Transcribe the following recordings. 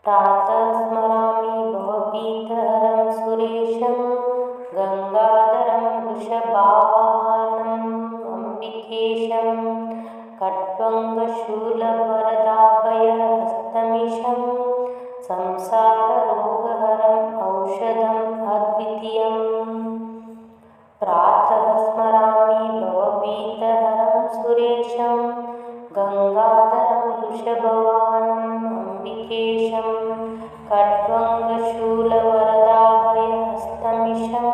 प्रातः स्मरामि भवभीतहरं सुरेशं गङ्गाधरं वृषभावाहनम् अम्बिकेशं खट्वङ्गशूलवरदाभयहस्तमिशं संसाररोगहरम् औषधम् अद्वितीयम्। प्रातः स्मरामि भवभीतहरं सुरेशं गङ्गाधरं वृषभवाहनम् अम्बिकेशं खट्वङ्गशूलवरदाभयहस्तमिशं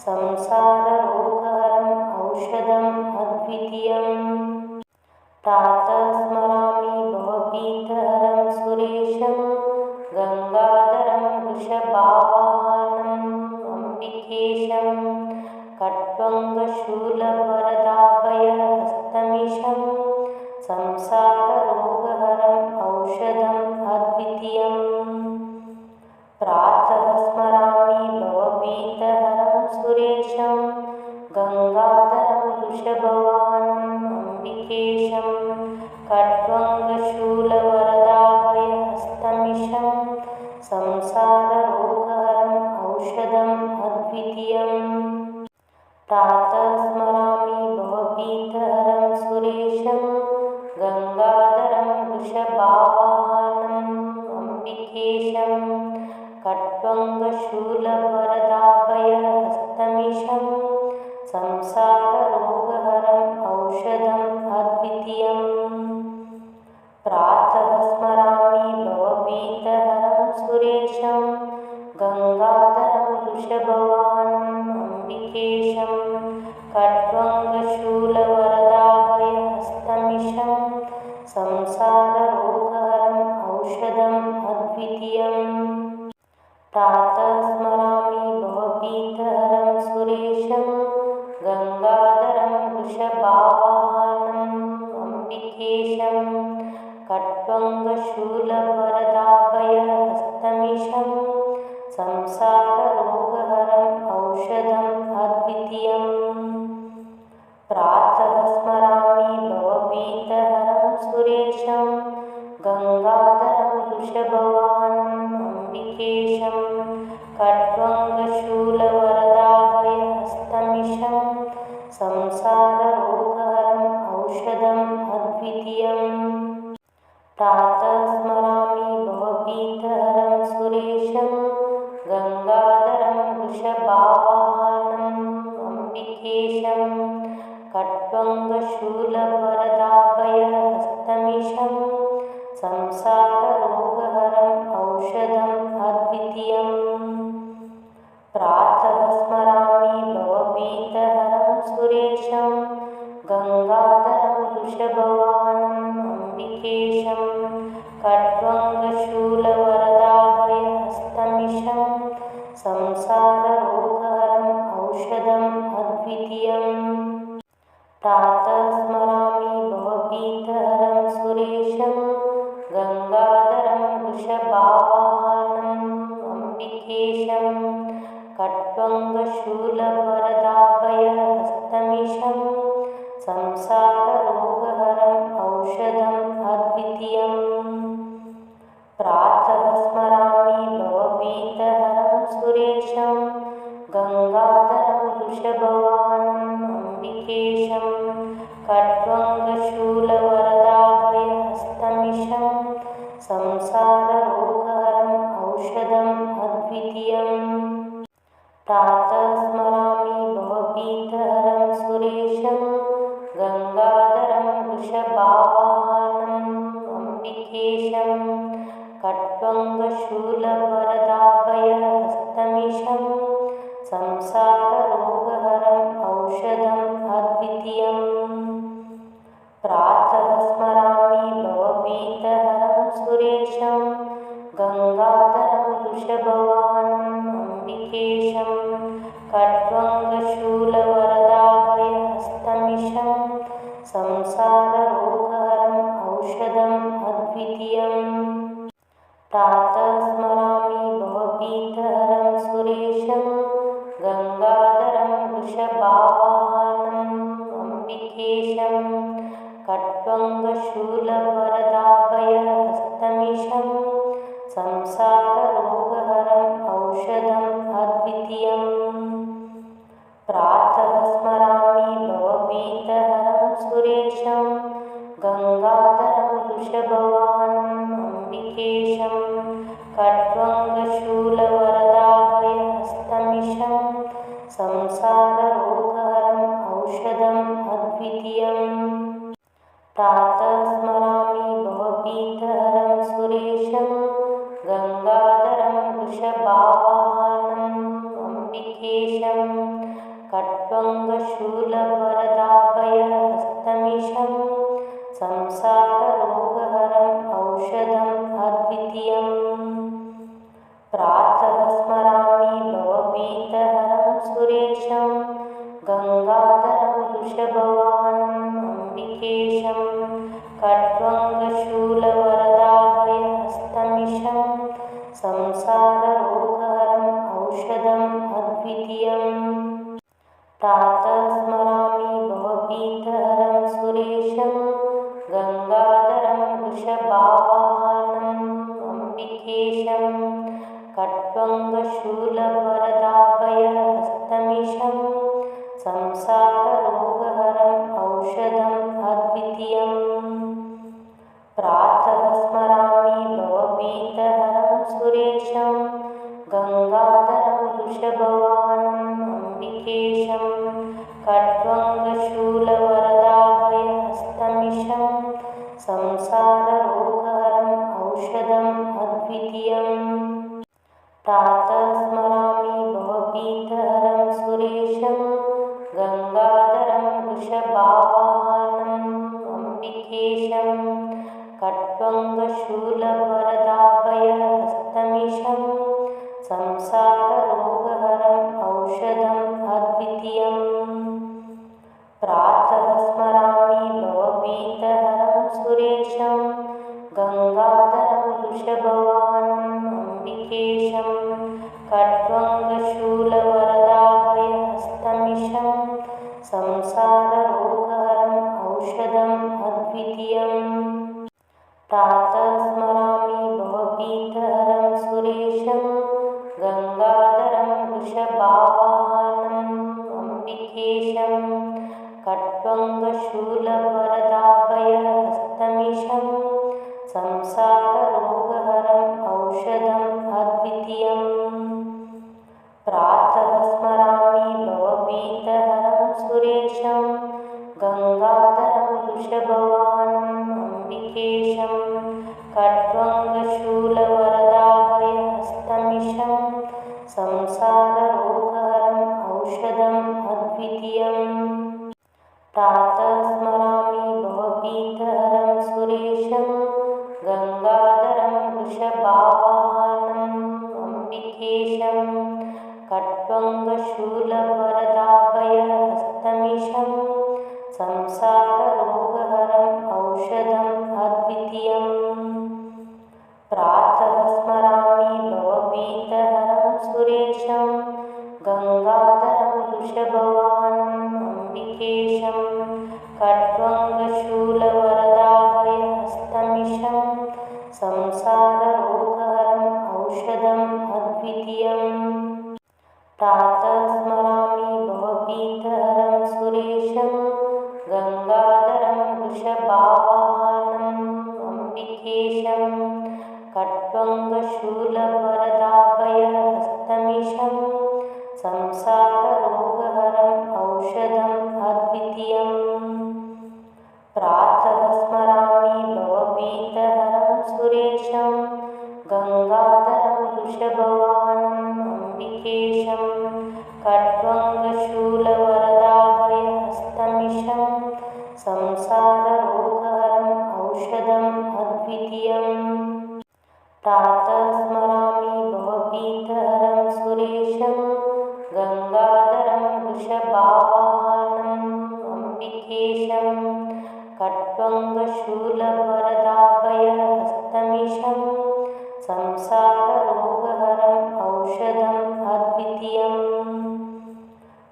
संसाररोगहरम् औषधम् अद्वितीयम्। प्रातः स्मरामि भवभीतहरं सुरेशं गङ्गाधरं वृषभावाहनम् अम्बिकेशं खट्वङ्गशूलवरदाभयहस्तमिशं संसाररोगहरम् औषधम् अद्वितीयम्। प्रातः स्मरामि भवभीतहरं सुरेशं गङ्गाधरं वृषभवाहनम् अम्बिकेशं खट्वङ्गशूलवरदाभयहस्तमिशं संसाररोगहरम् औषधम् अद्वितीयम्। प्रातः स्मरामि भवभीतहरं सुरेशं गङ्गाधरं वृषभावाहनम् अम्बिकेशं खट्वङ्गशूलवरदाभयहस्तमिशं संसाररोगहरम् औषधम् अद्वितीयम्। प्रातः स्मरामि भवभीतहरं सुरेशं गङ्गाधरं वृषभवाहनम् अम्बिकेशं खट्वङ्गशूलवरदाभयहस्तमिशं संसाररोगहरम् औषधम् अद्वितीयम्। प्रातः स्मरामि भवभीतहरं सुरेशं गङ्गाधरं वृषभावाहनम् अम्बिकेशं खट्वङ्गशूलवरदाभयहस्तमिशं संसाररोगहरम् औषधम् अद्वितीयम्। प्रातः स्मरामि भवभीतहरं सुरेशं गङ्गाधरं वृषभवाहनम् अम्बिकेशं खट्वङ्गशूलवरदाभयहस्तमिशं संसाररोगहरम् औषधम् अद्वितीयम्। प्रातः स्मरामि भवभीतहरं सुरेशं गङ्गाधरं वृषभावाहनम् अम्बिकेशं खट्वङ्गशूलवरदाभयहस्तमिशं संसाररोगहरम् औषधम् अद्वितीयम्। प्रातः स्मरामि भवभीतहरं सुरेशं गङ्गाधरं वृषभवाहनम् अम्बिकेशं खट्वङ्गशूलवरदाभयहस्तमिशं संसाररोगहरम् औषधम् अद्वितीयम्। प्रातः स्मरामि भवभीतहरं सुरेशं गङ्गाधरं वृषभावाहनम् अम्बिकेशं खट्वङ्गशूलवरदाभयहस्तमिशं संसाररोगहरम् औषधम् अद्वितीयम्। प्रातः स्मरामि भवभीतहरं सुरेशं गङ्गाधरं वृषभवाहनम् अम्बिकेशं खट्वङ्गशूलवरदाभयहस्तमिशं संसाररोगहरम् औषधम् अद्वितीयम्। प्रातः स्मरामि भवभीतहरं सुरेशं गङ्गाधरं वृषभावाहनम् अम्बिकेशं खट्वङ्गशूलवरदाभयहस्तमिशं संसाररोगहरम् औषधम् अद्वितीयम्। प्रातः स्मरामि भवभीतहरं सुरेशं गङ्गाधरं वृषभवाहनम् अम्बिकेशं खट्वङ्गशूलवरदाभयहस्तमिशं संसाररोगहरम् औषधम् अद्वितीयम्। प्रातः स्मरामि भवभीतहरं सुरेशं गङ्गाधरं वृषभावाहनम् अम्बिकेशं खट्वङ्गशूलवरदाभयहस्तमिशं संसाररोगहरम् औषधम् अद्वितीयम्। प्रातः स्मरामि भवभीतहरं सुरेशं गङ्गाधरं वृषभवाहनम् अम्बिकेशं खड्गङ्गशूलवरदाभयहस्तमिशं संसाररोगहरम् औषधम् अद्वितीयम्। प्रातः स्मरामि भवभीतहरं सुरेशं गङ्गाधरं वृषभावाहनम् अम्बिकेशं खड्गङ्गशूलवरदाभयहस्तमिशं संसाररोगहरम् औषधम् अद्वितीयम्। प्रातः स्मरामि भवभीतहरं सुरेशं गङ्गाधरं वृषभवाहनम् अम्बिकेशं खड्गङ्गशूलवरदाभयहस्तमिशं संसाररोगहरम् औषधम् अद्वितीयम्। प्रातः स्मरामि भवभीतहरं सुरेशं गङ्गाधरं वृषभावाहनम् अम्बिकेशं खड्गङ्गशूलवरदाभयहस्तमिशं संसाररोगहरम् औषधम् अद्वितीयम्। प्रातः स्मरामि भवभीतहरं सुरेशं गङ्गाधरं वृषभवाहनम् अम्बिकेशं खड्गङ्गशूलवरदाभयहस्तमिशं संसाररोगहरम् औषधम् अद्वितीयम्। प्रातः स्मरामि भवभीतहरं सुरेशं गङ्गाधरं वृषभावाहनम् अम्बिकेशं खड्गङ्गशूलवरदाभयहस्तमिशं संसाररोगहरम् औषधम् अद्वितीयम्। प्रातः स्मरामि भवभीतहरं सुरेशं गङ्गाधरं वृषभवाहनम् अम्बिकेशं खड्गङ्गशूलवरदाभयहस्तमिशं संसाररोगहरम् औषधम् अद्वितीयम्। प्रातः स्मरामि भवभीतहरं सुरेशं गङ्गाधरं वृषभावाहनम् अम्बिकेशं खड्गङ्गशूलवरदाभयहस्तमिशं संसाररोगहरम् औषधम् अद्वितीयम्। प्रातः स्मरामि भवभीतहरं सुरेशं गङ्गाधरं वृषभवाहनम् अम्बिकेशं खड्गङ्गशूलवरदाभयहस्तमिशं संसाररोगहरम् औषधम् अद्वितीयम्। प्रातः स्मरामि भवभीतहरं सुरेशं गङ्गाधरं वृषभावाहनम् अम्बिकेशं खड्गङ्गशूलवरदाभयहस्तमिशं संसाररोगहरम् औषधम् अद्वितीयम्। प्रातः स्मरामि भवभीतहरं सुरेशं गङ्गाधरं वृषभवाहनम् अम्बिकेशं खड्गङ्गशूलवरदाभयहस्तमिशं संसाररोगहरम् औषधम् अद्वितीयम्। प्रातः स्मरामि भवभीतहरं सुरेशं गङ्गाधरं वृषभावाहनम् अम्बिकेशं खड्गङ्गशूलवरदाभयहस्तमिशं संसाररोगहरम् औषधम् अद्वितीयम्। प्रातः स्मरामि भवभीतहरं सुरेशं गङ्गाधरं वृषभवाहनम् अम्बिकेशं खड्गङ्गशूलवरदाभयहस्तमिशं संसाररोगहरम् औषधम् अद्वितीयम्। प्रातः स्मरामि भवभीतहरं सुरेशं गङ्गाधरं वृषभावाहनम् अम्बिकेशं खड्गङ्गशूलवरदाभयहस्तमिशं संसाररोगहरम् औषधम् अद्वितीयम्।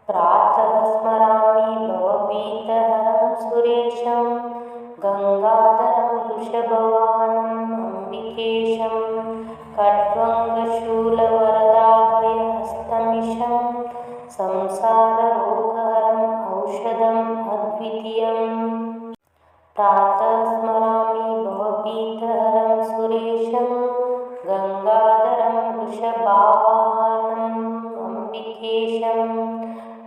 प्रातः स्मरामि भवभीतहरं सुरेशं गङ्गाधरं वृषभवाहनम् अम्बिकेशं खड्वङ्गशूलवरदाभयहस्तमिशं संसाररोगहरम् औषधम् अद्वितीयम् प्रातः स्मरामि भवभीतहरं सुरेशं गङ्गाधरं वृषभावाहनम् अम्बिकेशं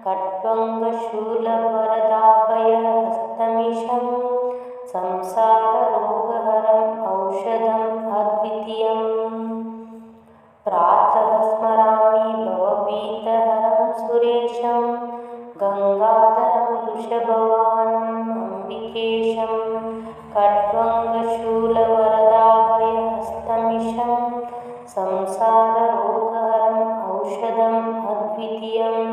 खड्वङ्गशूलवरदाभयहस्तमिशं संसाररोगहरम् औषधम् अद्वितीयम् प्रातः स्मरामि भवभीतहरं सुरेशं गङ्गाधरं वृषभवाहनम् अम्बिकेशं खड्वङ्गशूलवरदाभयहस्तमिशं संसाररोगहरम् औषधम् अद्वितीयम्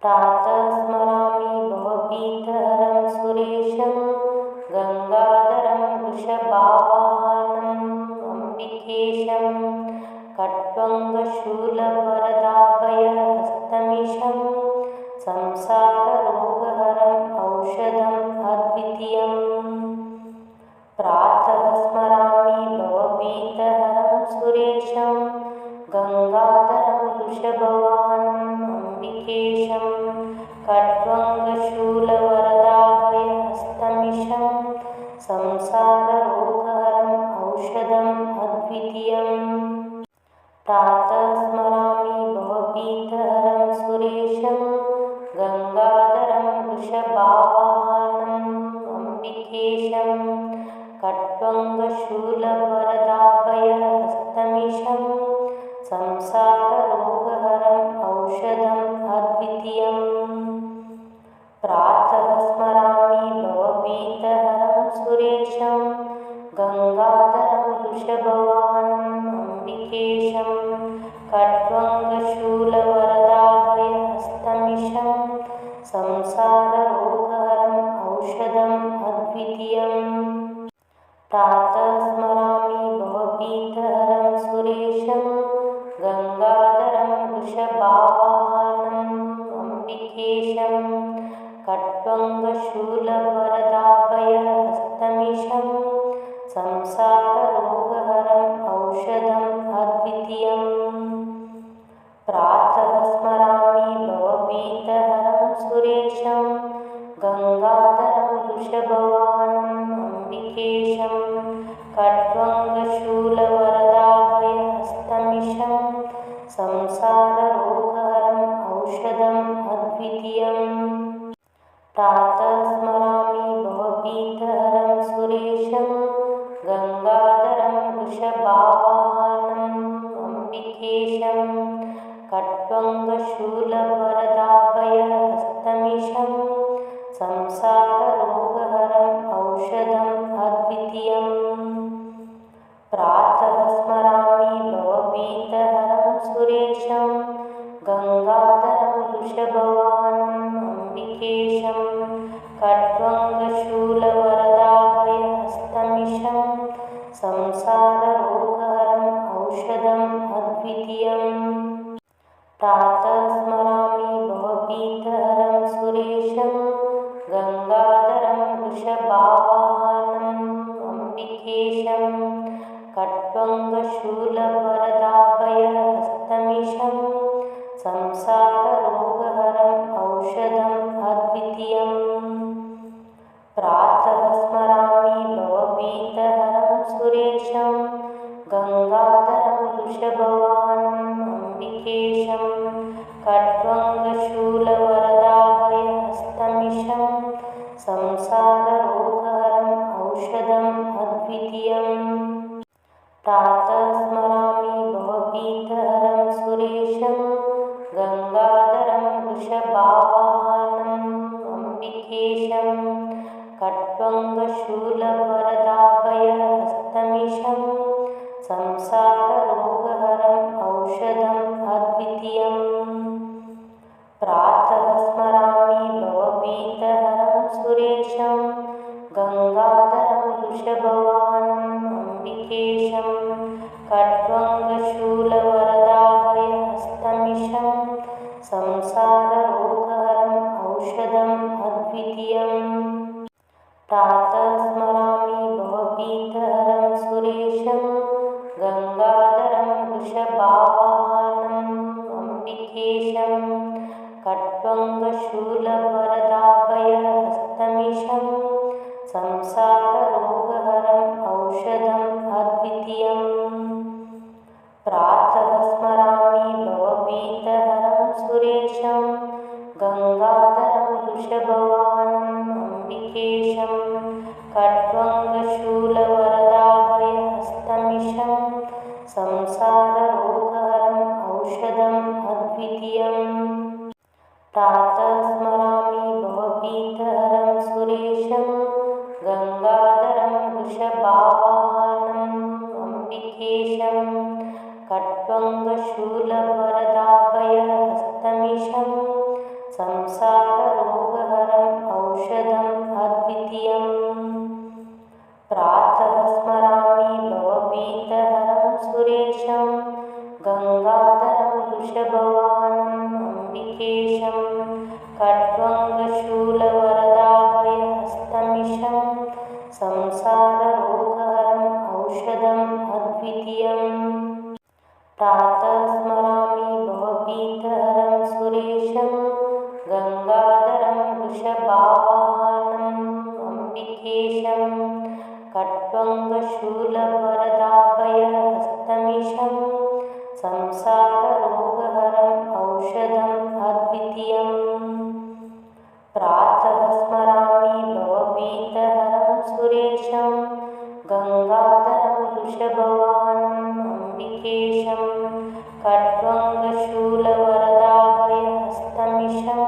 प्रातः स्मरामि भवभीतहरं सुरेशं गङ्गाधरं वृषभावाहनम् अम्बिकेशं खड्वङ्गशूलवरदाभयहस्तमिशं संसाररोगहरम् औषधम् अद्वितीयम् प्रातः स्मरामि भवभीतहरं सुरेशं गङ्गाधरं वृषभवाहनम् अम्बिकेशं खड्वङ्गशूलवरदाभयहस्तमिशं संसाररोगहरम् औषधम् अद्वितीयम् प्रातः स्मरामि भवभीतहरं सुरेशं गङ्गाधरं वृषभावाहनम् अम्बिकेशं खड्वङ्गशूलवरदाभयहस्तमिशं संसाररोगहरम् औषधम् अद्वितीयम् प्रातः स्मरामि भवभीतहरं सुरेशं गङ्गाधरं वृषभवाहनम् अम्बिकेशं खड्वङ्गशूलवरदाभयहस्तमिशं संसाररोगहरम् औषधम् अद्वितीयम् प्रातः स्मरामि भवभीतहरं सुरेशं गङ्गाधरं वृषभावाहनम् अम्बिकेशं खड्वङ्गशूलवरदाभयहस्तमिशं संसाररोगहरम् औषधम् अद्वितीयम् प्रातः स्मरामि भवभीतहरं सुरेशं गङ्गाधरं वृषभवाहनम् अम्बिकेशं खड्वङ्गशूलवरदाभयहस्तमिशं संसाररोगहरम् औषधम् अद्वितीयम् प्रातः स्मरामि भवभीतहरं सुरेशं गङ्गाधरं वृषभावाहनम् अम्बिकेशं खड्वङ्गशूलवरदाभयहस्तमिशं संसाररोगहरम् औषधम् अद्वितीयम् प्रातः स्मरामि भवभीतहरं सुरेशं गङ्गाधरं वृषभवाहनम् अम्बिकेशं खड्वङ्गशूलवरदाभयहस्तमिशं संसाररोगहरम् औषधम् अद्वितीयम् प्रातः स्मरामि भवभीतहरं सुरेशं गङ्गाधरं वृषभावाहनम् अम्बिकेशं खड्वङ्गशूलवरदाभयहस्तमिशं संसाररोगहरम् औषधम् अद्वितीयम् प्रातः स्मरामि भवभीतहरं सुरेशं गङ्गाधरं वृषभवाहनम् अम्बिकेशं खड्वङ्गशूलवरदाभयहस्तमिशं संसाररोगहरम् औषधम् अद्वितीयम् प्रातः स्मरामि भवभीतहरं सुरेशं गङ्गाधरं वृषभावाहनम् अम्बिकेशं खड्वङ्गशूलवरदाभयहस्तमिशं संसाररोगहरम् औषधम् अद्वितीयम् प्रातः स्मरामि भवभीतहरं सुरेशं गङ्गाधरं वृषभवाहनम् अम्बिकेशं खड्वङ्गशूलवरदाभयहस्तमिशं संसाररोगहरम् औषधम् अद्वितीयम् प्रातः स्मरामि भवभीतहरं सुरेशं गङ्गाधरं वृषभावाहनम् अम्बिकेशं खट्वङ्गशूलवरदाभयहस्तमिशं संसाररोगहरम् औषधम् अद्वितीयम् प्रातः स्मरामि भवभीतहरं सुरेशं गङ्गाधरं वृषभवाहनम् अम्बिकेशं खट्वङ्गशूलवरदाभयहस्तमिशं संसाररोगहरम् औषधम् अद्वितीयम् प्रातः स्मरामि भवभीतहरं सुरेशं गङ्गाधरं वृषभावाहनम् अम्बिकेशं खट्वङ्गशूलवरदाभयहस्तमिशं संसाररोगहरम् औषधम् अद्वितीयम् प्रातः स्मरामि भवभीतहरं सुरेशं गङ्गाधरं वृषभवाहनम् अम्बिकेशं खट्वङ्गशूलवरदाभयहस्तमिशं संसाररोगहरम् औषधम् अद्वितीयम् प्रातः स्मरामि भवभीतहरं सुरेशं गङ्गाधरं वृषभावाहनम् अम्बिकेशं खट्वङ्गशूलवरदाभयहस्तमिशं संसाररोगहरम् औषधम् अद्वितीयम् प्रातः स्मरामि भवभीतहरं सुरेशं गङ्गाधरं वृषभवाहनम् अम्बिकेशं खट्वङ्गशूलवरदाभयहस्तमिशं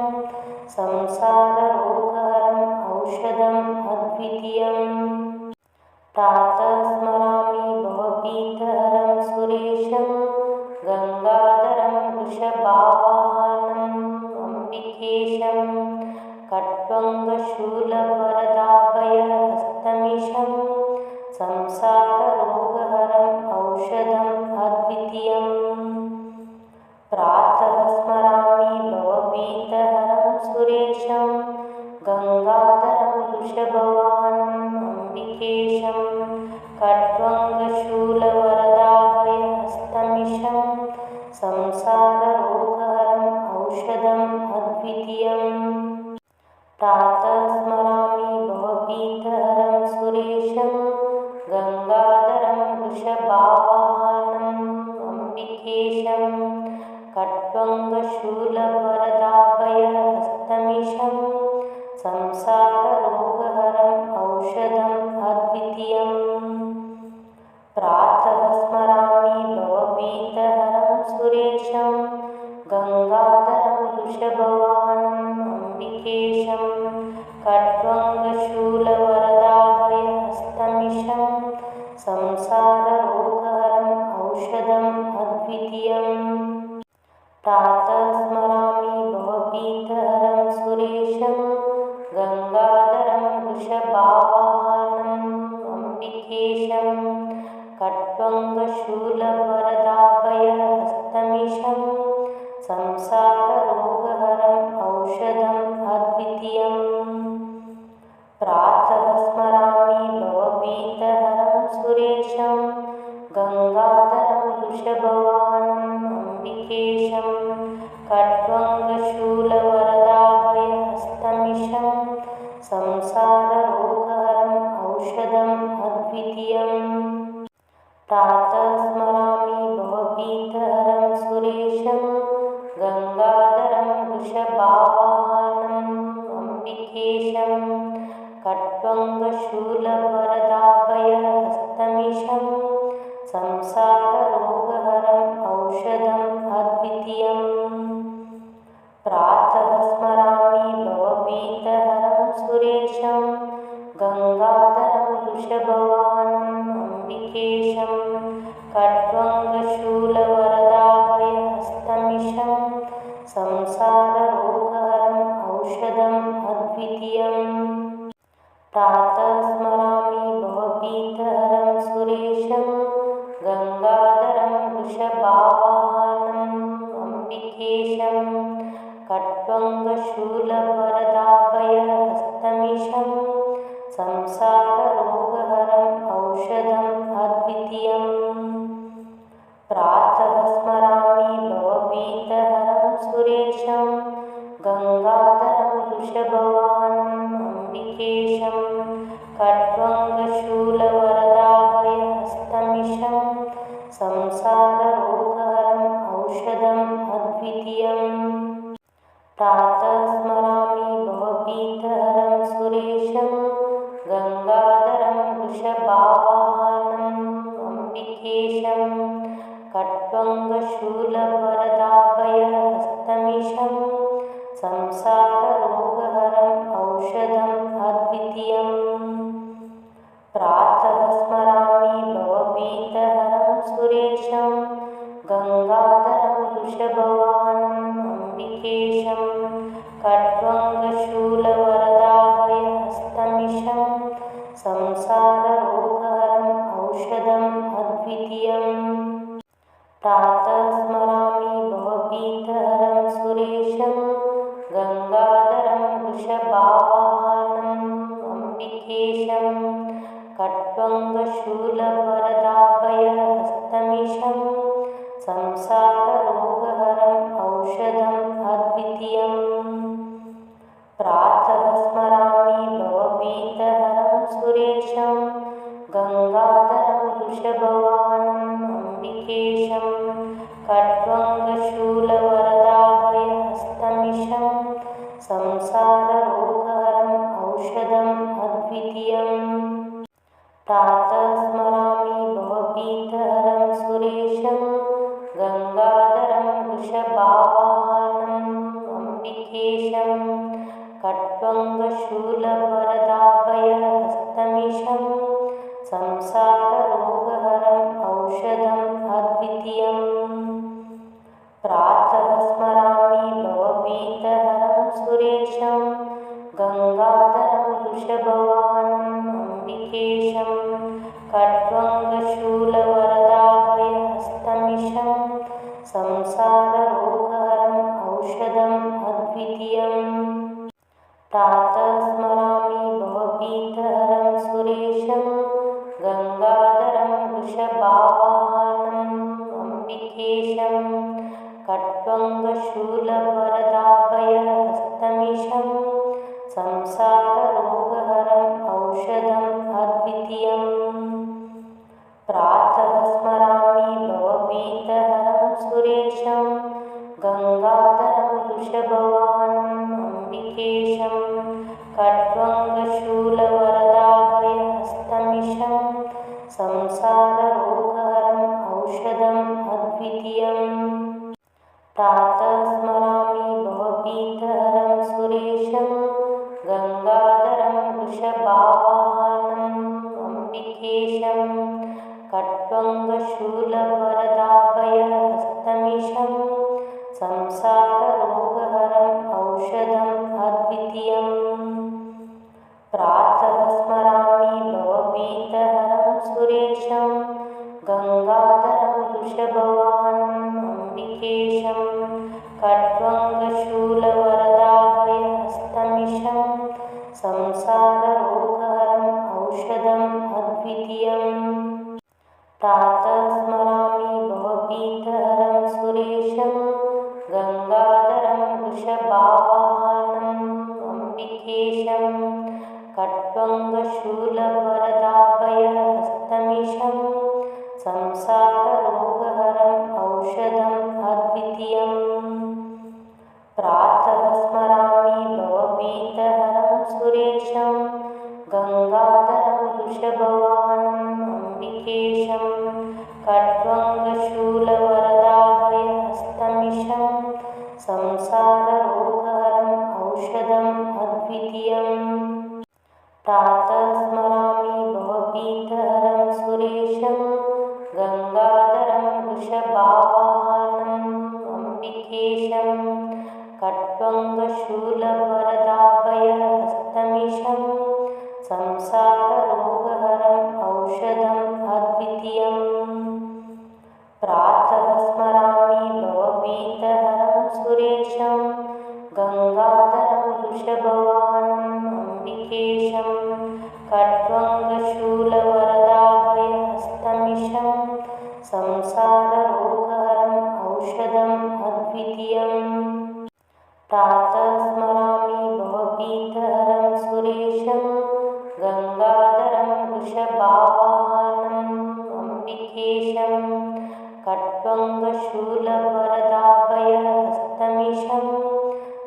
संसाररोगहरम् औषधम् अद्वितीयम् प्रातः स्मरामि भवभीतहरं सुरेशं गङ्गाधरं वृषभावाहनम् अम्बिकेशं खट्वङ्गशूलवरदाभयहस्तमिशं संसाररोगहरम् औषधम् अद्वितीयम् प्रातः स्मरामि भवभीतहरं सुरेशं गङ्गाधरं वृषभवाहनम् अम्बिकेशं खट्वङ्गशूलवरदाभयहस्तमिशं संसाररोगहरम् औषधम् अद्वितीयम् प्रातः स्मरामि भवभीतहरं सुरेशं गङ्गाधरं वृषभावाहनम् अम्बिकेशं खट्वङ्गशूलवरदाभयहस्तमिशं संसाररोगहरम् औषधम् अद्वितीयम् प्रातः स्मरामि भवभीतहरं सुरेशं गङ्गाधरं वृषभवाहनम् अम्बिकेशं खट्वङ्गशूलवरदाभयहस्तमिशं संसाररोगहरम् औषधम् अद्वितीयम् प्रातः स्मरामि भवभीतहरं सुरेशं गङ्गाधरं वृषभावाहनम् अम्बिकेशं खट्वङ्गशूलवरदाभयहस्तमिशं संसाररोगहरम् औषधम् अद्वितीयम् प्रातः स्मरामि भवभीतहरं सुरेशं गङ्गाधरं वृषभवाहनम् अम्बिकेशं खट्वङ्गशूलवरदाभयहस्तमिशं संसाररोगहरम् औषधम् अद्वितीयम् प्रातः स्मरामि भवभीतहरं सुरेशं गङ्गाधरं वृषभावाहनम् अम्बिकेशं खट्वङ्गशूलवरदाभयहस्तमिशं संसाररोगहरम् औषधम् अद्वितीयम् प्रातः स्मरामि भवभीतहरं सुरेशं गङ्गाधरं वृषभवाहनम् अम्बिकेशं खट्वङ्गशूलवरदाभयहस्तमिशं संसाररोगहरम् औषधम् अद्वितीयम् प्रातः स्मरामि भवभीतहरं सुरेशं गङ्गाधरं वृषभावाहनम् अम्बिकेशं खट्वङ्गशूलवरदाभयहस्तमिशं संसाररोगहरम् औषधम् अद्वितीयम् प्रातः संसाररोगहरम् औषधम् अद्वितीयम्। प्रातः स्मरामि भवभीतहरं सुरेशं गङ्गाधरं वृषभावाहनम् अम्बिकेशं खट्वङ्गशूलवरदाभयहस्तमीशं संसाररोगहरम् औषधम् अद्वितीयम्। प्रातः स्मरामि भवभीतहरं सुरेशं गङ्गाधरं वृषभवाहनम् अम्बिकेशं खट्वङ्गशूलवरदाभयहस्तमीशं संसाररोगहरम् औषधम् अद्वितीयम्। प्रातः स्मरामि भवभीतहरं सुरेशं गङ्गाधरं वृषभावाहनम् अम्बिकेशं खट्वङ्गशूलवरदाभयहस्तमीशं संसाररोगहरम् औषधम् अद्वितीयम्। प्रातः स्मरामि भवभीतहरं सुरेशं गङ्गाधरं वृषभवाहनम् अम्बिकेशं खट्वङ्गशूलवरदाभयहस्तमीशं संसाररोगहरम् औषधम् अद्वितीयम्। प्रातः स्मरामि भवभीतहरं सुरेशं गङ्गाधरं वृषभावाहनम् अम्बिकेशं खट्वङ्गशूलवरदाभयहस्तमीशं संसाररोगहरम् औषधम् अद्वितीयम्। प्रातः स्मरामि भवभीतहरं सुरेशं गङ्गाधरं वृषभवाहनम् अम्बिकेशं खट्वङ्गशूलवरदाभयहस्तमीशं संसाररोगहरम् औषधम् अद्वितीयम्। प्रातः स्मरामि भवभीतहरं सुरेशं गङ्गाधरं वृषभावाहनम् अम्बिकेशं खट्वङ्गशूलवरदाभयहस्तमीशं संसाररोगहरम् औषधम् अद्वितीयम्। प्रातः स्मरामि भवभीतहरं सुरेशं गङ्गाधरं वृषभवाहनम् अम्बिकेशं खट्वङ्गशूलवरदाभयहस्तमीशं संसाररोगहरम् औषधम् अद्वितीयम्। प्रातः स्मरामि भवभीतहरं सुरेशं गङ्गाधरं वृषभावाहनम् अम्बिकेशं खट्वङ्गशूलवरदाभयहस्तमीशं संसाररोगहरम् औषधम् अद्वितीयम्। प्रातः स्मरामि भवभीतहरं सुरेशं गङ्गाधरं वृषभवाहनम् अम्बिकेशं खट्वङ्गशूलवरदाभयहस्तमीशं संसाररोगहरम् औषधम् अद्वितीयम्। प्रातः स्मरामि भवभीतहरं सुरेशं गङ्गाधरं वृषभावाहनम् अम्बिकेशं खट्वङ्गशूलवरदाभयहस्तमीशं संसाररोगहरम् औषधम् अद्वितीयम्। प्रातः स्मरामि भवभीतहरं सुरेशं गङ्गाधरं वृषभवाहनम् अम्बिकेशं खट्वङ्गशूलवरदाभयहस्तमीशं संसाररोगहरम् औषधम् अद्वितीयम्। प्रातः स्मरामि भवभीतहरं सुरेशं गङ्गाधरं वृषभावाहनम् अम्बिकेशं खट्वङ्गशूलवरदाभयहस्तमीशं संसाररोगहरम् औषधम् अद्वितीयम्। प्रातः स्मरामि भवभीतहरं सुरेशं गङ्गाधरं वृषभवाहनम् अम्बिकेशं खट्वङ्गशूलवरदाभयहस्तमीशं संसाररोगहरम् औषधम् अद्वितीयम्। प्रातः स्मरामि भवभीतहरं सुरेशं गङ्गाधरं वृषभावाहनम् अम्बिकेशं अम्बिकेशं खट्वङ्गशूलवरदाभयहस्तमिशं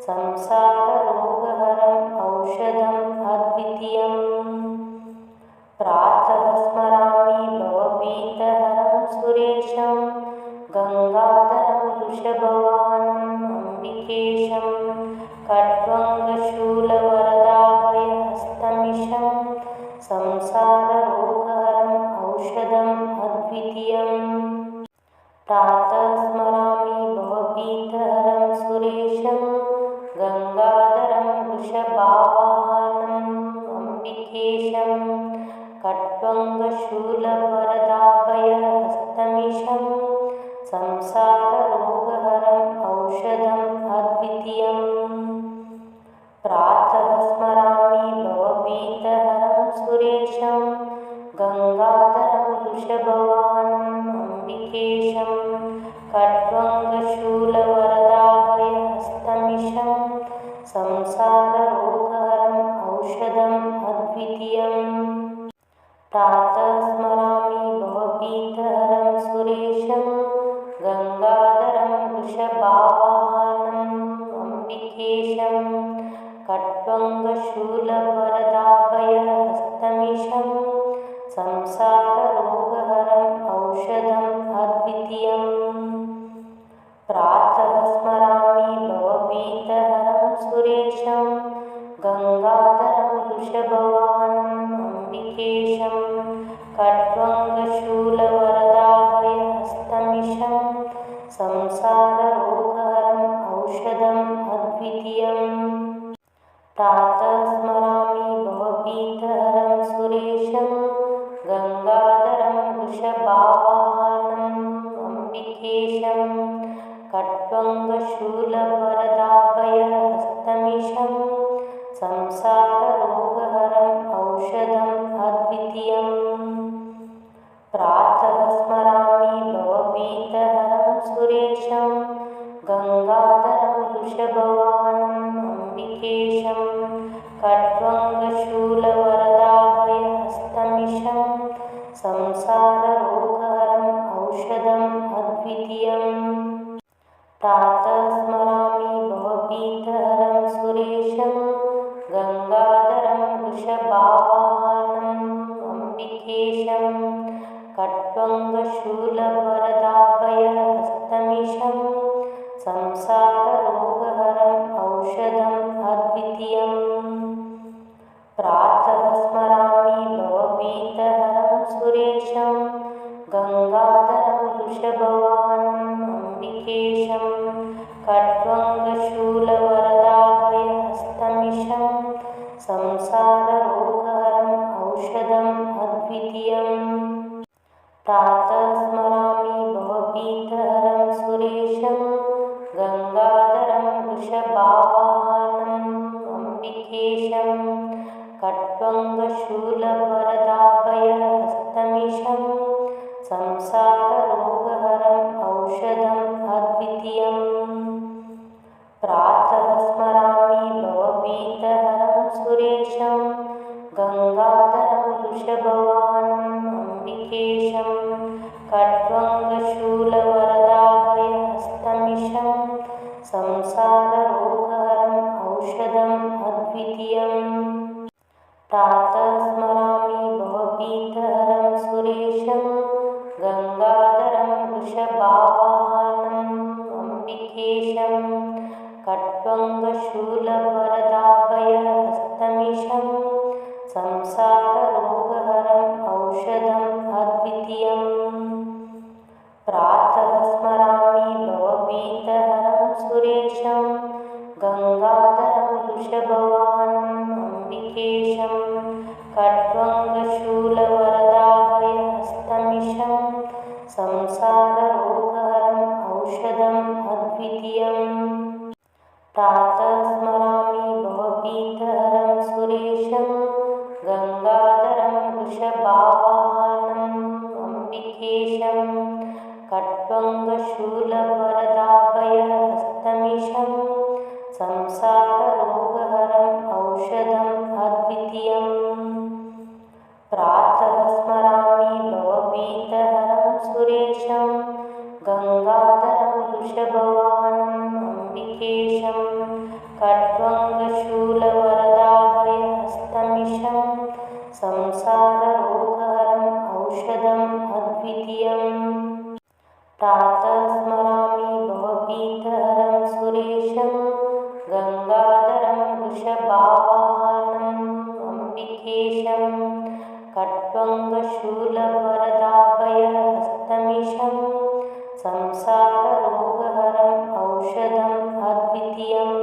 संसाररोगहरम् औषधम् अद्वितीयम् प्रातः स्मरामि भवभीतहरं सुरेशं गङ्गाधरं वृषभवाहनम् अम्बिकेशं खट्वङ्गशूलवरदाभयहस्तमिशं संसाररोगहरम् औषधम् अद्वितीयम् प्रातः स्मरामि भवभीतहरं सुरेशं गङ्गाधरं वृषभवाहनम् अम्बिकेशं खट्वङ्गशूलवरदाभयहस्तमिशं संसाररोगहरम् औषधम् अद्वितीयम् प्रातः स्मरामि भवभीतहरं सुरेशं गङ्गाधरं वृषभवाहनम् अम्बिकेशं खट्वङ्गशूलवरदाभयहस्तमिशं संसाररोगहरम् औषधम् अद्वितीयम् प्रातः स्मरामि भवभीतहरं सुरेशं गङ्गाधरं वृषभवाहनम् अम्बिकेशं खट्वङ्गशूलवरदाभयहस्तमिशं संसाररोगहरम् औषधम् अद्वितीयम् प्रातः स्मरामि भवभीतहरं सुरेशं गङ्गाधरं वृषभवाहनम् अम्बिकेशं खट्वङ्गशूलवरदाभयहस्तमिशं संसाररोगहरम् औषधम् अद्वितीयम् प्रातः स्मरामि भवभीतहरं सुरेशं गङ्गाधरं वृषभवाहनम् अम्बिकेशं खट्वङ्गशूलवरदाभयहस्तमिशं संसाररोगहरम् औषधम् अद्वितीयम् प्रातः स्मरामि भवभीतहरं सुरेशं गङ्गाधरं वृषभवाहनम् अम्बिकेशं खट्वङ्गशूलवरदाभयहस्तमिशं संसाररोगहरम् औषधम् अद्वितीयम् प्रातः स्मरामि भवभीतहरं सुरेशं गङ्गाधरं वृषभवाहनम् अम्बिकेशं खट्वङ्गशूलवरदाभयहस्तमिशं संसाररोगहरम् औषधम् अद्वितीयम् प्रातः स्मरामि भवभीतहरं सुरेशं गङ्गाधरं वृषभवाहनम् अम्बिकेशं खट्वङ्गशूलवरदाभयहस्तमिशं संसाररोगहरम् औषधम् अद्वितीयम् प्रातः स्मरामि भवभीतहरं सुरेशं गङ्गाधरं वृषभवाहनम् अम्बिकेशं खट्वङ्गशूलवरदाभयहस्तमिशं संसाररोगहरम् औषधम् अद्वितीयम् प्रातः स्मरामि भवभीतहरं सुरेशं गङ्गाधरं वृषभवाहनम् अम्बिकेशं खट्वङ्गशूलवरदाभयहस्तमिशं संसाररोगहरम् औषधम् अद्वितीयम् प्रातः स्मरामि भवभीतहरं सुरेशं गङ्गाधरं वृषभवाहनम् अम्बिकेशं खट्वङ्गशूलवरदाभयहस्तमिशं संसाररोगहरम् औषधम् अद्वितीयम् प्रातः स्मरामि भवभीतहरं सुरेशं गङ्गाधरं वृषभवाहनम् अम्बिकेशं खट्वङ्गशूलवरदाभयहस्तमिशं संसाररोगहरम् औषधम् अद्वितीयम् प्रातः स्मरामि भवभीतहरं सुरेशं गङ्गाधरं वृषभवाहनम् अम्बिकेशं खट्वङ्गशूलवरदाभयहस्तमिशं संसाररोगहरम् औषधम् अद्वितीयम् प्रातः स्मरामि भवभीतहरं सुरेशं गङ्गाधरं वृषभवाहनम् अम्बिकेशं खड्गङ्गशूलवरदाभयहस्तमिशं संसाररोगहरम् औषधम् अद्वितीयम् प्रातः स्मरामि भवभीतहरं सुरेशं गङ्गाधरं वृषभावाहनम् अम्बिकेशं खड्गङ्गशूलवरदाभयहस्तमिशं संसाररोगहरम् औषधम् अद्वितीयम्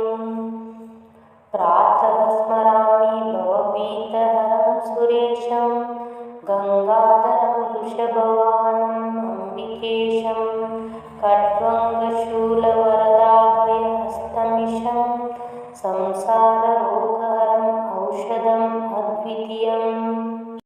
प्रातः स्मरामि भवभीतहरं सुरेशं गङ्गाधरं वृषभवाहनम् अम्बिकेशं खड्गङ्गशूलवरदाभयहस्तमिशं संसाररोगहरम् औषधम् अद्वितीयम्